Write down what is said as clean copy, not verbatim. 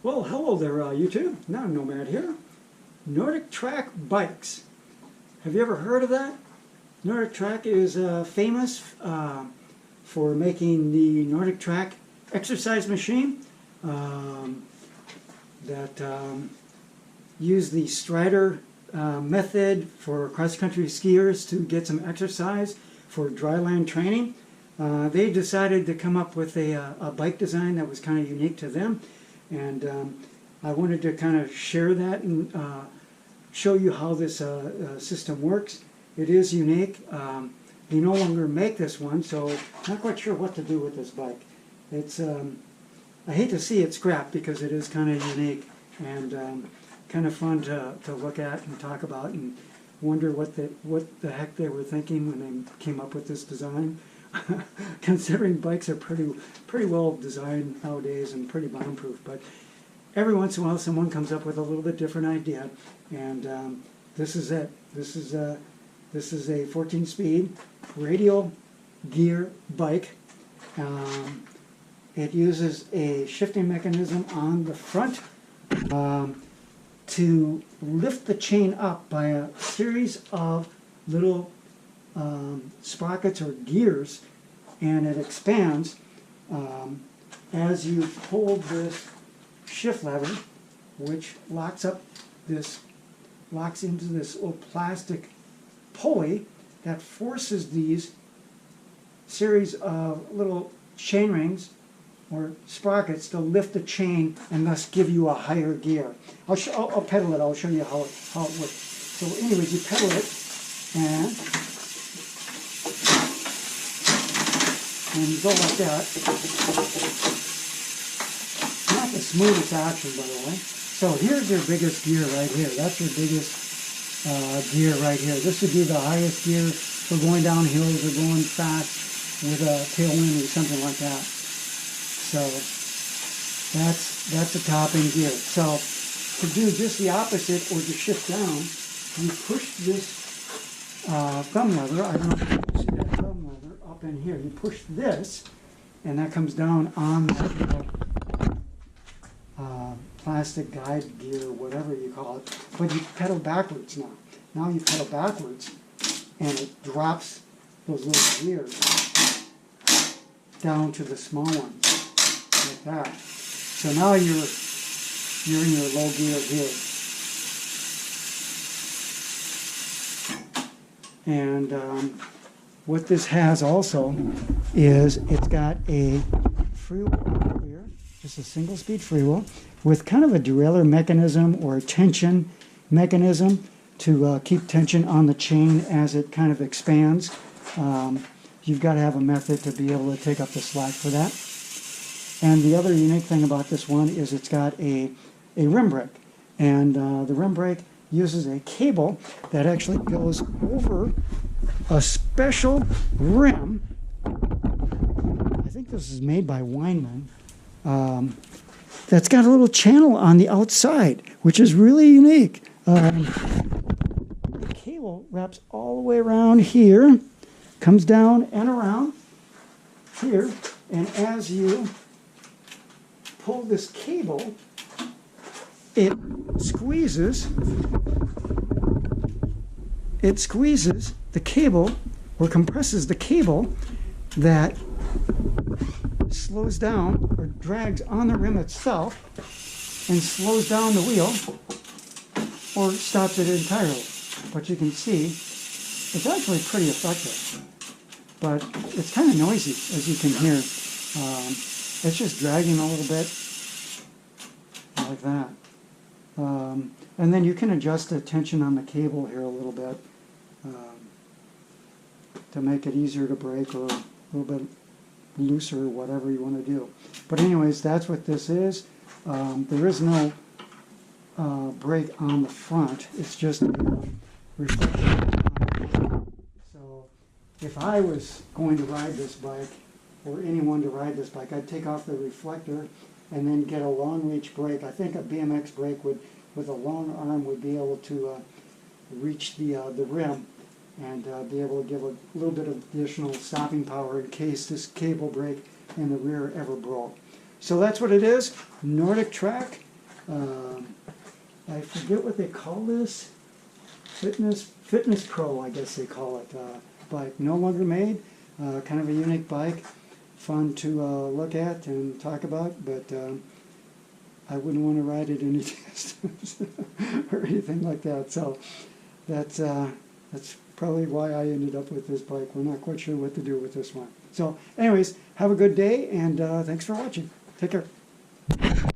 Well, hello there, YouTube. Now Nomad here. Nordic Track Bikes. Have you ever heard of that? Nordic Track is famous for making the Nordic Track exercise machine that use the Strider method for cross-country skiers to get some exercise for dryland training. They decided to come up with a bike design that was kind of unique to them. And I wanted to kind of share that and show you how this system works. It is unique. They no longer make this one, so I'm not quite sure what to do with this bike. It's I hate to see it scrapped because it is kind of unique and kind of fun to look at and talk about and wonder what the heck they were thinking when they came up with this design. Considering bikes are pretty well designed nowadays and pretty bomb-proof, but every once in a while someone comes up with a little bit different idea, and this is it. This is a 14-speed radial gear bike. It uses a shifting mechanism on the front to lift the chain up by a series of little sprockets or gears, and it expands as you pull this shift lever, which locks into this little plastic pulley that forces these series of little chain rings or sprockets to lift the chain and thus give you a higher gear. I'll pedal it. I'll show you how it works. So anyways, you pedal it and you go like that. Not the smoothest action, by the way. So here's your biggest gear right here. That's your biggest gear right here. This would be the highest gear for going down hills or going fast with a tailwind or something like that. So that's the top end gear. So to do just the opposite or to shift down, you push this thumb lever. I don't know if you can see that thumb lever up in here. You push this, and that comes down on that little plastic guide gear, whatever you call it. But you pedal backwards now. Now you pedal backwards, and it drops those little gears down to the small ones, like that. So now you're in your low gear here. And what this has also is it's got a freewheel here, just a single speed freewheel with kind of a derailleur mechanism or a tension mechanism to keep tension on the chain as it kind of expands. You've got to have a method to be able to take up the slack for that. And the other unique thing about this one is it's got a rim brake. And the rim brake uses a cable that actually goes over a special rim. I think this is made by Weinman. That's got a little channel on the outside, which is really unique. The cable wraps all the way around here, comes down and around here, and as you pull this cable, it squeezes the cable, or compresses the cable, that slows down or drags on the rim itself and slows down the wheel or stops it entirely. But you can see it's actually pretty effective, but it's kind of noisy, as you can hear. It's just dragging a little bit like that. And then you can adjust the tension on the cable here a little bit to make it easier to brake, or a little bit looser, whatever you want to do. But anyways, that's what this is. There is no brake on the front. It's just a reflector. So if I was going to ride this bike, or anyone to ride this bike, I'd take off the reflector and then get a long reach brake. I think a BMX brake with a long arm would be able to reach the rim and be able to give a little bit of additional stopping power in case this cable brake in the rear ever broke. So that's what it is, Nordic Track. I forget what they call this. Fitness Pro, I guess they call it. Bike, no longer made. Kind of a unique bike, fun to look at and talk about, but I wouldn't want to ride it any distance or anything like that. So that's probably why I ended up with this bike. We're not quite sure what to do with this one. So anyways, have a good day, and thanks for watching. Take care.